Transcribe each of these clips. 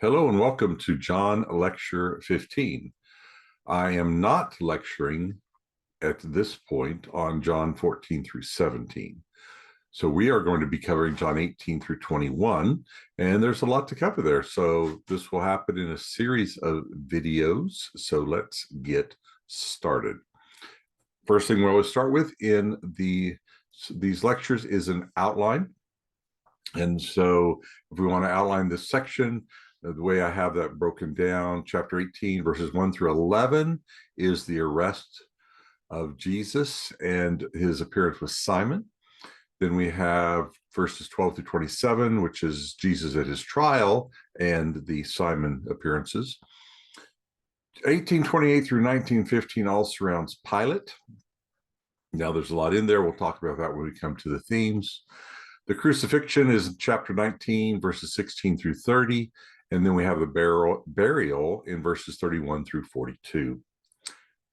Hello and welcome to John Lecture 15. I am not lecturing at this point on John 14 through 17. So we are going to be covering John 18 through 21, and there's a lot to cover there. So this will happen in a series of videos. So let's get started. First thing we always start with in these lectures is an outline. And so if we want to outline this section, the way I have that broken down, chapter 18, verses 1 through 11 is the arrest of Jesus and his appearance with Simon. Then we have verses 12 through 27, which is Jesus at his trial and the Simon appearances. 18:28 through 19:15 all surrounds Pilate. Now there's a lot in there. We'll talk about that when we come to the themes. The crucifixion is in chapter 19, verses 16 through 30. And then we have the burial in verses 31 through 42.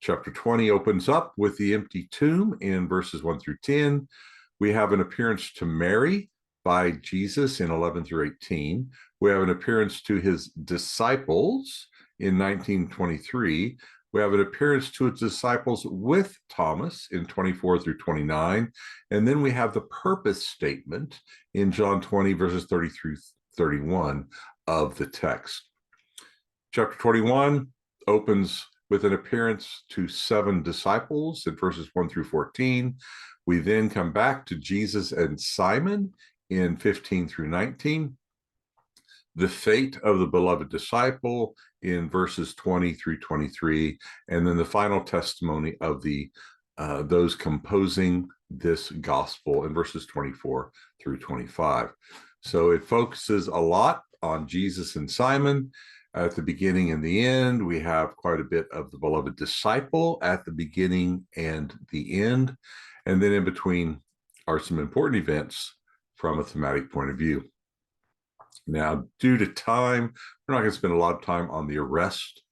Chapter 20 opens up with the empty tomb in verses 1 through 10. We have an appearance to Mary by Jesus in 11 through 18. We have an appearance to his disciples in 19:23. We have an appearance to his disciples with Thomas in 24 through 29. And then we have the purpose statement in John 20, verses 30 through 31 of the text. Chapter 21 opens with an appearance to 7 disciples in verses 1 through 14. We then come back to Jesus and Simon in 15 through 19. The fate of the beloved disciple in verses 20 through 23, and then the final testimony of those composing this gospel in verses 24 through 25. So it focuses a lot on Jesus and Simon at the beginning and the end. We have quite a bit of the beloved disciple at the beginning and the end. And then in between are some important events from a thematic point of view. Now, due to time, we're not going to spend a lot of time on the arrest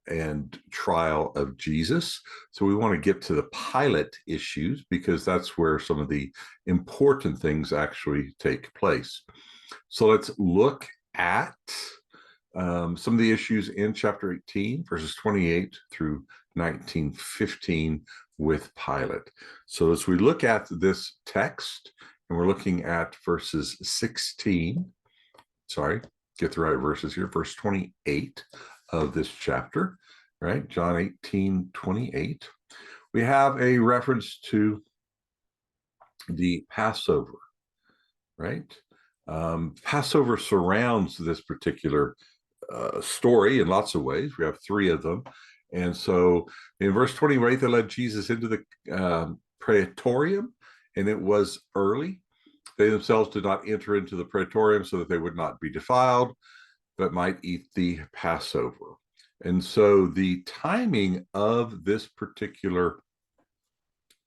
and trial of Jesus. So we want to get to the Pilate issues because that's where some of the important things actually take place. So let's look at some of the issues in chapter 18, verses 28 through 19:15 with Pilate. So as we look at this text, and we're looking at verses 16, get the right verses here, verse 28 of this chapter, right? John 18:28. We have a reference to the Passover, right? Passover surrounds this particular story in lots of ways. We have 3 of them. And so in verse 28, they led Jesus into the praetorium, and it was early. They themselves did not enter into the praetorium so that they would not be defiled, but might eat the Passover. And so the timing of this particular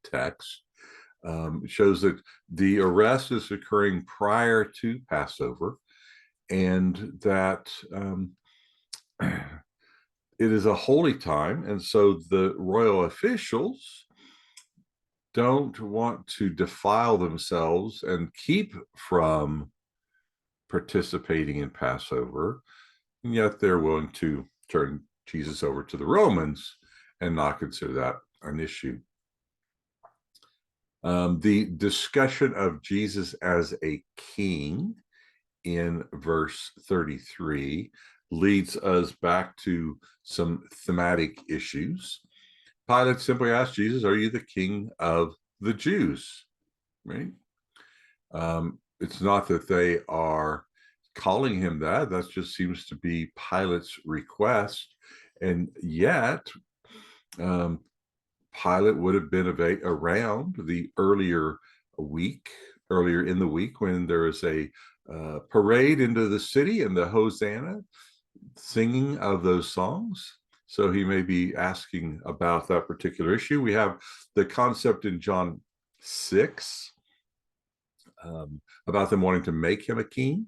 text shows that the arrest is occurring prior to Passover, and that it is a holy time. And so the royal officials don't want to defile themselves and keep from participating in Passover, and yet they're willing to turn Jesus over to the Romans and not consider that an issue. The discussion of Jesus as a king in verse 33 leads us back to some thematic issues. Pilate simply asked Jesus, "Are you the king of the Jews?" Right? It's not that they are calling him that. That just seems to be Pilate's request. And yet, Pilate would have been around the earlier in the week when there is a parade into the city and the Hosanna singing of those songs. So he may be asking about that particular issue. We have the concept in John 6 about them wanting to make him a king.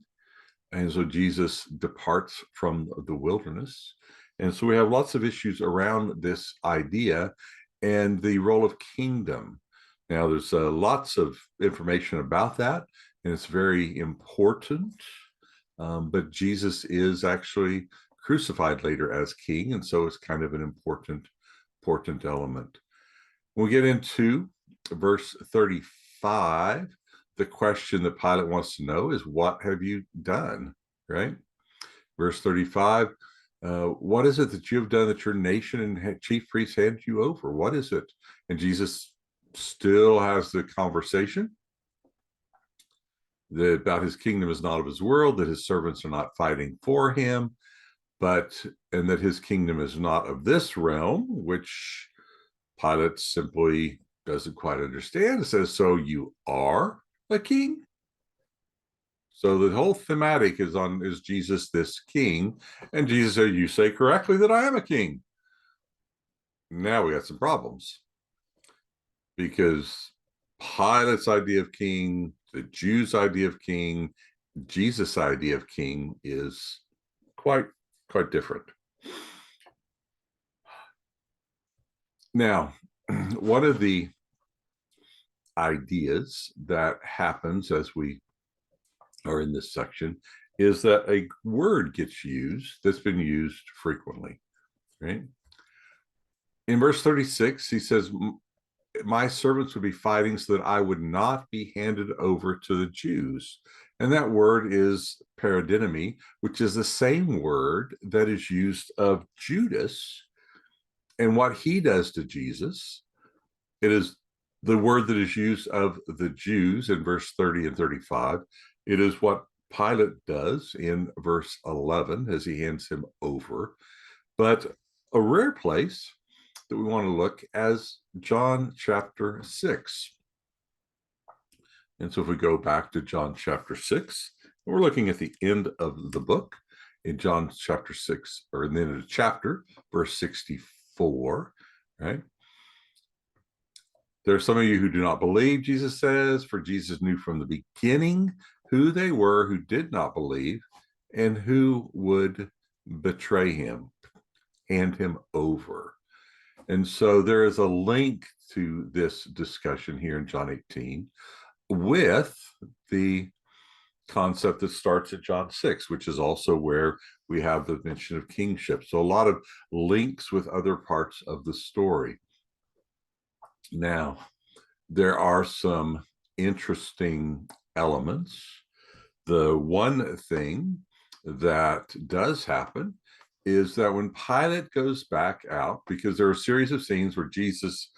And so Jesus departs from the wilderness. And so we have lots of issues around this idea and the role of kingdom. Now, there's lots of information about that, and it's very important But Jesus is actually crucified later as king, and so it's kind of an important element. When we get into verse 35, the question that Pilate wants to know is, what have you done? Right? Verse 35, what is it that you have done that your nation and chief priests handed you over? What is it? And Jesus still has the conversation that about his kingdom is not of his world, that his servants are not fighting for him, and that his kingdom is not of this realm, which Pilate simply doesn't quite understand. It says, so you are a king? So the whole thematic is Jesus this king, and Jesus said, you say correctly that I am a king. Now we got some problems, because Pilate's idea of king, the Jews' idea of king, Jesus' idea of king is quite different. Now, one of the ideas that happens as we are in this section is that a word gets used that's been used frequently, right? In verse 36, he says, my servants would be fighting so that I would not be handed over to the Jews. And that word is paradidomi, which is the same word that is used of Judas and what he does to Jesus. It is the word that is used of the Jews in verse 30 and 35. It is what Pilate does in verse 11 as he hands him over. But a rare place that we want to look as John chapter 6. And so if we go back to John chapter 6, we're looking at the end of the book in John chapter 6, or in the end of the chapter, verse 64, right? There are some of you who do not believe, Jesus says, for Jesus knew from the beginning who they were who did not believe and who would betray him, hand him over. And so there is a link to this discussion here in John 18 with the concept that starts at John 6, which is also where we have the mention of kingship. So a lot of links with other parts of the story. Now, there are some interesting elements. The one thing that does happen is that when Pilate goes back out, because there are a series of scenes where Jesus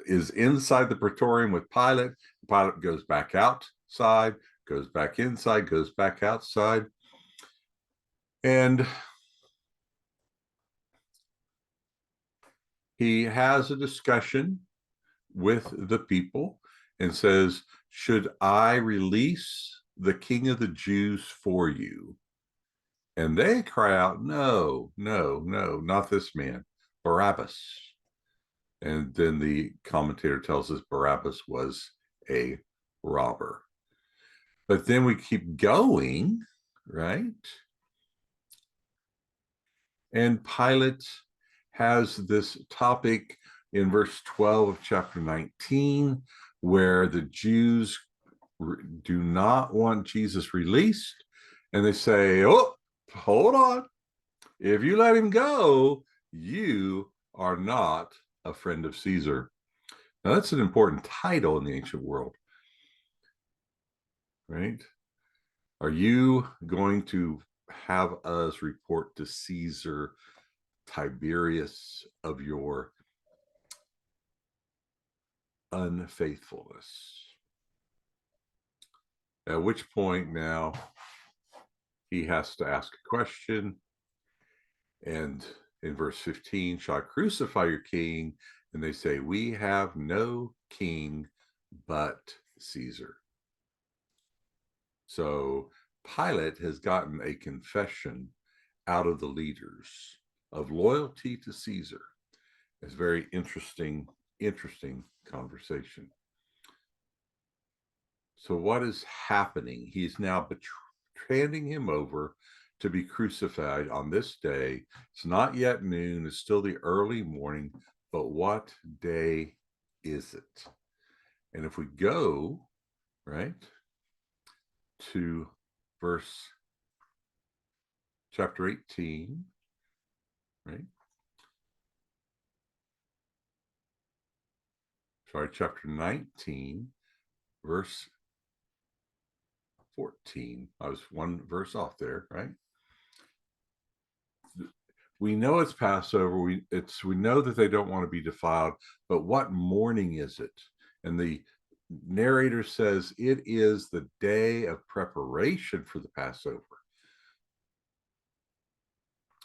is inside the praetorium with Pilate, Pilate goes back outside, goes back inside, goes back outside, and he has a discussion with the people and says, should I release the king of the Jews for you? And they cry out, no, no, no, not this man, Barabbas. And then the commentator tells us Barabbas was a robber. But then we keep going, right? And Pilate has this topic in verse 12 of chapter 19, where the Jews do not want Jesus released. And they say, oh, hold on. If you let him go, you are not a friend of Caesar. Now, that's an important title in the ancient world, right? Are you going to have us report to Caesar Tiberius of your unfaithfulness? At which point now he has to ask a question. And in verse 15, shall I crucify your king? And they say, we have no king but Caesar. So Pilate has gotten a confession out of the leaders of loyalty to Caesar. It's very interesting conversation. So what is happening? He's now handing him over to be crucified on this day. It's not yet noon. It's still the early morning. But what day is it? And if we go, right, to verse chapter 18, right? Sorry, chapter 19, verse 14. I was one verse off there, right? We know it's Passover. We know that they don't want to be defiled, but what morning is it? And the narrator says it is the day of preparation for the Passover.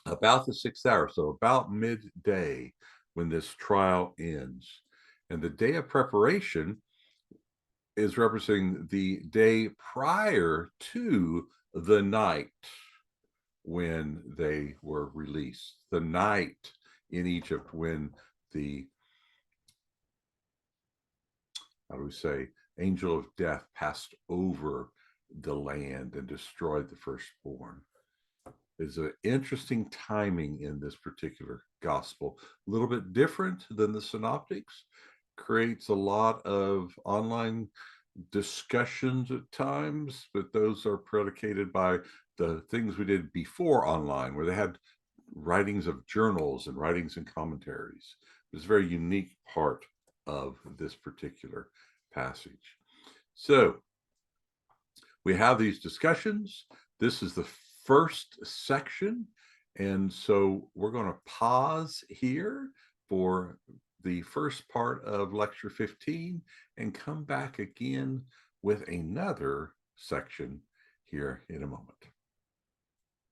About the 6th hour, so about midday when this trial ends. And the day of preparation is representing the day prior to the night when they were released, the night in Egypt when the, how do we say, angel of death passed over the land and destroyed the firstborn. Is an interesting timing in this particular gospel, a little bit different than the synoptics, creates a lot of online discussions at times, but those are predicated by the things we did before online, where they had writings of journals and writings and commentaries. It's a very unique part of this particular passage. So we have these discussions. This is the first section. And so we're going to pause here for the first part of lecture 15 and come back again with another section here in a moment.